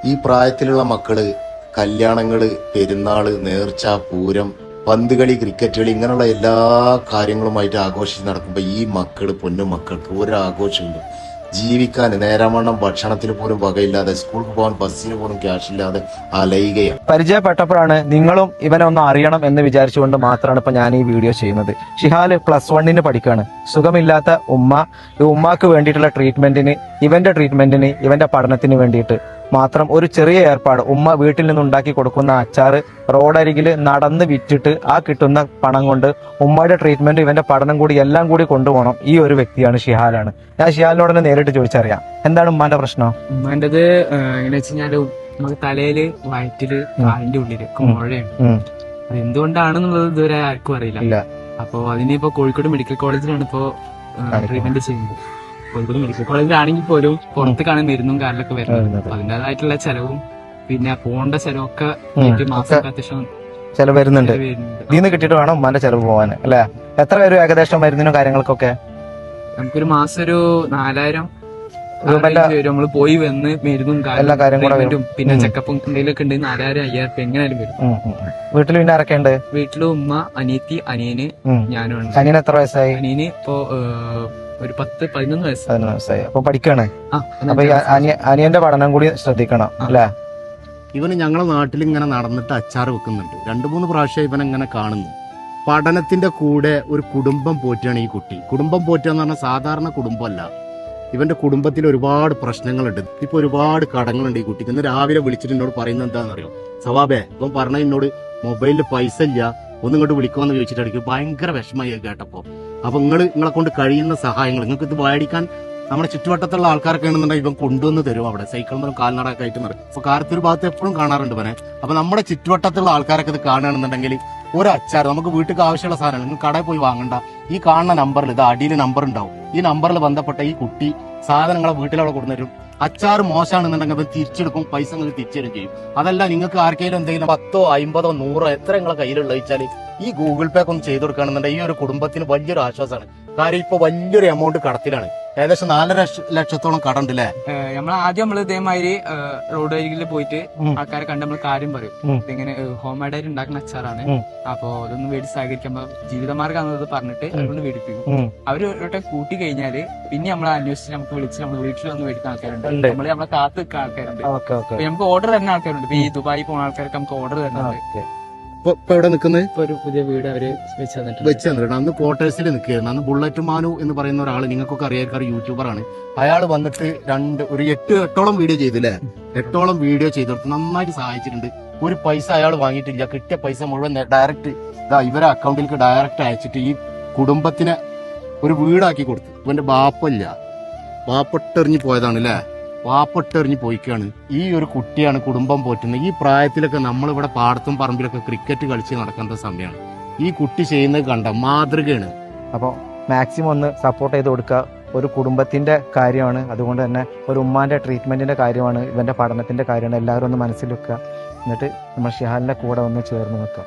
ഈ പ്രായത്തിലുള്ള മക്കള് കല്യാണങ്ങള്, പെരുന്നാള്, നേർച്ച, പൂരം, പന്തുകളി, ക്രിക്കറ്റ് കളി ഇങ്ങനെയുള്ള എല്ലാ കാര്യങ്ങളുമായിട്ട് ആഘോഷിച്ച് നടക്കുമ്പോൾ ഈ മക്കള്, പൊന്നു മക്കൾക്ക് ഒരു ആഘോഷമില്ല. ജീവിക്കാൻ നേരാവണ്ണം ഭക്ഷണത്തിന് പോലും വകയില്ലാതെ, സ്കൂൾക്ക് പോകാൻ ബസ്സിന് പോലും ക്യാഷ് ഇല്ലാതെ അലയുകയാണ്. പരിചയപ്പെട്ടപ്പോഴാണ് നിങ്ങളും ഇവനെ ഒന്ന് അറിയണം എന്ന് വിചാരിച്ചുകൊണ്ട് മാത്രമാണ് ഇപ്പൊ ഞാൻ ഈ വീഡിയോ ചെയ്യുന്നത്. ഷിഹാല് +1 പഠിക്കുകയാണ്. സുഖമില്ലാത്ത ഈ ഉമ്മാക്ക് വേണ്ടിയിട്ടുള്ള ട്രീറ്റ്മെന്റിന്, ഇവന്റെ പഠനത്തിന് വേണ്ടിയിട്ട് മാത്രം ഒരു ചെറിയ ഏർപ്പാട്, ഉമ്മ വീട്ടിൽ നിന്ന് ഉണ്ടാക്കി കൊടുക്കുന്ന അച്ചാറ് റോഡരികിൽ നടന്ന് വിറ്റിട്ട് ആ കിട്ടുന്ന പണം കൊണ്ട് ഉമ്മയുടെ ട്രീറ്റ്മെന്റ്, ഇവന്റെ പഠനം കൂടി എല്ലാം കൂടി കൊണ്ടുപോകണം. ഈ ഒരു വ്യക്തിയാണ് ഷിഹാലാണ്. ഞാൻ ഷിഹാലിനോട് തന്നെ നേരിട്ട് ചോദിച്ചറിയാം, എന്താണ് ഉമ്മാന്റെ പ്രശ്നം? ഉമ്മാന്റത് എങ്ങനെ വെച്ചാല് നമുക്ക് തലയില്, വയറ്റില്, കാലിന്റെ ഉള്ളില് മുഴയാണ്. അത് എന്തുകൊണ്ടാണെന്നുള്ളത് ഇതുവരെ ആർക്കും അറിയില്ല. അപ്പൊ അതിനിപ്പോ കോഴിക്കോട് മെഡിക്കൽ കോളേജിലാണ് ഇപ്പോ ട്രീറ്റ്മെന്റ് ചെയ്യുന്നത്. കോഴിക്കോട് മെഡിക്കൽ കോളേജിലാണെങ്കിൽ പോലും പുറത്തേക്കാണ് മരുന്നും കാര്യങ്ങളൊക്കെ വരുന്നത്. അതിൻ്റെതായിട്ടുള്ള ചെലവും പിന്നെ പോണ്ട ചെലവൊക്കെ മാസം അത്യാവശ്യം ചെലവ് വരുന്നുണ്ട്. ഇതിന്ന് കിട്ടിയിട്ട് വേണം ഉമ്മാന്റെ ചെലവ് പോകാൻ അല്ലെ? എത്ര വരും ഏകദേശം മരുന്നിനും കാര്യങ്ങൾക്കൊക്കെ? നമുക്കൊരു മാസം ഒരു 4000 നമ്മള് പോയി വന്ന് മരുന്നും കാര്യങ്ങളും പിന്നെ ചെക്കപ്പും എന്തെങ്കിലുമൊക്കെ ഉണ്ട് 4000 5000 എങ്ങനെയാലും വരും. വീട്ടിൽ പിന്നെ ആരൊക്കെ ഉണ്ട്? വീട്ടില് ഉമ്മ, അനിയത്തി, അനിയന്, ഞാനും ഉണ്ട്. അനിയന് എത്ര വയസ്സായി? അനിയന് ഇപ്പോ ഒരു 10-11 വയസ്സായി. അപ്പൊ പഠിക്കാണ്. അപ്പൊ അനിയന്റെ പഠനം കൂടി ശ്രദ്ധിക്കണം അല്ലെ? ഇവന് ഞങ്ങളെ നാട്ടിൽ ഇങ്ങനെ നടന്നിട്ട് അച്ചാർ വെക്കുന്നുണ്ട്. 2-3 പ്രാവശ്യം ഇവൻ ഇങ്ങനെ കാണുന്നു. പഠനത്തിന്റെ കൂടെ ഒരു കുടുംബം പോറ്റാണ് ഈ കുട്ടി. കുടുംബം പോറ്റുക എന്ന് പറഞ്ഞാൽ സാധാരണ കുടുംബമല്ല. ഇവന്റെ കുടുംബത്തിൽ ഒരുപാട് പ്രശ്നങ്ങളുണ്ട്. ഇപ്പൊ ഒരുപാട് കടങ്ങളുണ്ട് ഈ കുട്ടിക്ക്. ഇന്ന് രാവിലെ വിളിച്ചിട്ട് എന്നോട് പറയുന്നത് എന്താണെന്നറിയോ? സവാബേ, ഇപ്പം പറഞ്ഞ എന്നോട് മൊബൈലിൽ പൈസ ഇല്ല, ഒന്നും ഇങ്ങോട്ട് വിളിക്കുമെന്ന് ചോദിച്ചിട്ടായിരിക്കും. ഭയങ്കര വിഷമമായി കേട്ടപ്പോ. അപ്പൊ നിങ്ങളെ കൊണ്ട് കഴിയുന്ന സഹായങ്ങൾ, നിങ്ങൾക്ക് ഇത് മേടിക്കാൻ നമ്മുടെ ചുറ്റുവട്ടത്തുള്ള ആൾക്കാരൊക്കെ ആണെന്നുണ്ടെങ്കിൽ ഇവൻ കൊണ്ടുവന്ന് തരും. അവിടെ സൈക്കിൾ മുതൽ കാൽനടൊക്കെ ആയിട്ട് നടക്കും. അപ്പൊ കാലത്തൊരു ഭാഗത്ത് എപ്പോഴും കാണാറുണ്ട് ഇവനെ. അപ്പൊ നമ്മുടെ ചുറ്റുവട്ടത്തുള്ള ആൾക്കാരൊക്കെ ഇത് കാണുകയാണെന്നുണ്ടെങ്കിൽ ഒരു അച്ചാർ, നമുക്ക് വീട്ടിൽ ആവശ്യമുള്ള സാധനങ്ങൾ നിങ്ങൾ കടയിൽ പോയി വാങ്ങണ്ട. ഈ കാണുന്ന നമ്പറിൽ, ഇത് അടിയിൽ നമ്പർ ഉണ്ടാവും, ഈ നമ്പറിൽ ബന്ധപ്പെട്ട ഈ കുട്ടി സാധനങ്ങളെ വീട്ടിലവിടെ കൊണ്ടുവരും. അച്ചാർ മോശമാണെന്നുണ്ടെങ്കിൽ അത് തിരിച്ചെടുക്കും, പൈസ നിങ്ങൾക്ക് തിരിച്ചെടുക്കും ചെയ്യും. അതല്ല നിങ്ങൾക്ക് ആർക്കെങ്കിലും എന്തെങ്കിലും 10, 50, 100 എത്ര നിങ്ങളെ കയ്യിലുള്ള വെച്ചാൽ ഈ ഗൂഗിൾ പേ ഒക്കെ ഒന്ന് ചെയ്ത് കൊടുക്കുകയാണെന്നുണ്ടെങ്കിൽ ഈ ഒരു കുടുംബത്തിന് വലിയൊരു ആശ്വാസമാണ്. കാര്യം ഇപ്പൊ വലിയൊരു എമൗണ്ട് കടത്തിലാണ്. ഏകദേശം 4 ലക്ഷത്തോളം കടണ്ടല്ലേ? നമ്മൾ ഇതേമാതിരി റോഡ് അരികിൽ പോയിട്ട് ആൾക്കാരെ കണ്ട് നമ്മൾ കാര്യം പറയും, ഇങ്ങനെ ഹോം മെയ്ഡായിട്ട് ഉണ്ടാക്കുന്ന അച്ചാറാണ്, അപ്പൊ അതൊന്ന് മേടി സഹകരിക്കുമ്പോ ജീവിതമാർഗ്ഗമാണെന്നത് പറഞ്ഞിട്ട് അതുകൊണ്ട് മേടിപ്പിക്കും. അവര് ഒരു കൂട്ടി കഴിഞ്ഞാല് പിന്നെ നമ്മളെ അന്വേഷിച്ച് നമുക്ക് വിളിച്ച് നമ്മൾ വീട്ടിൽ വന്ന് മേടിക്കുന്ന ആൾക്കാരുണ്ട്. നമ്മളെ കാത്ത് നിൽക്കുന്ന ആൾക്കാരുണ്ട്. നമുക്ക് ഓർഡർ തരുന്ന ആൾക്കാരുണ്ട്. ഇപ്പൊ ഈ ദുബായി പോകുന്ന ആൾക്കാർക്ക് നമുക്ക് ഓർഡർ തരുന്നുണ്ട്. ഇപ്പൊ എവിടെ നിൽക്കുന്നത്? ഒരു പുതിയ വീട് അവര് വെച്ച് തന്നിട്ടുണ്ട്. അന്ന് ക്വാർട്ടേഴ്സിൽ നിൽക്കുകയായിരുന്നു. അന്ന് ബുള്ളറ്റ് മാനു എന്ന് പറയുന്ന ഒരാൾ, നിങ്ങൾക്കൊക്കെ അറിയാൻ യൂട്യൂബറാണ്. അയാൾ വന്നിട്ട് ഒരു 8-8ഓളം വീഡിയോ ചെയ്തില്ലേ? 8ഓളം വീഡിയോ ചെയ്തെടുത്ത് നന്നായിട്ട് സഹായിച്ചിട്ടുണ്ട്. ഒരു പൈസ അയാൾ വാങ്ങിയിട്ടില്ല. കിട്ടിയ പൈസ മുഴുവൻ ഡയറക്റ്റ് ഇവരെ അക്കൗണ്ടിലേക്ക് ഡയറക്റ്റ് അയച്ചിട്ട് ഈ കുടുംബത്തിന് ഒരു വീടാക്കി കൊടുത്തു. ഇവന്റെ ബാപ്പല്ല, ബാപ്പട്ടെറിഞ്ഞ് പോയതാണ് അല്ലേ? വാപ്പട്ടെറിഞ്ഞ് പോയിക്കാണ്. ഈ ഒരു കുട്ടിയാണ് കുടുംബം പോറ്റുന്നത്. ഈ പ്രായത്തിലൊക്കെ നമ്മളിവിടെ പാടത്തും പറമ്പിലൊക്കെ ക്രിക്കറ്റ് കളിച്ച് നടക്കേണ്ട സമയമാണ്. ഈ കുട്ടി ചെയ്യുന്നത് കണ്ട മാതൃകയാണ്. അപ്പോൾ മാക്സിമം ഒന്ന് സപ്പോർട്ട് ചെയ്ത് കൊടുക്കുക. ഒരു കുടുംബത്തിന്റെ കാര്യമാണ്, അതുകൊണ്ട് തന്നെ ഒരു ഉമ്മാന്റെ ട്രീറ്റ്മെന്റിന്റെ കാര്യമാണ്, ഇവന്റെ പഠനത്തിന്റെ കാര്യമാണ്. എല്ലാവരും ഒന്ന് മനസ്സിൽ വെക്കുക. എന്നിട്ട് നമ്മൾ ഷിഹാലിന്റെ കൂടെ ഒന്ന് ചേർന്ന് നിൽക്കുക.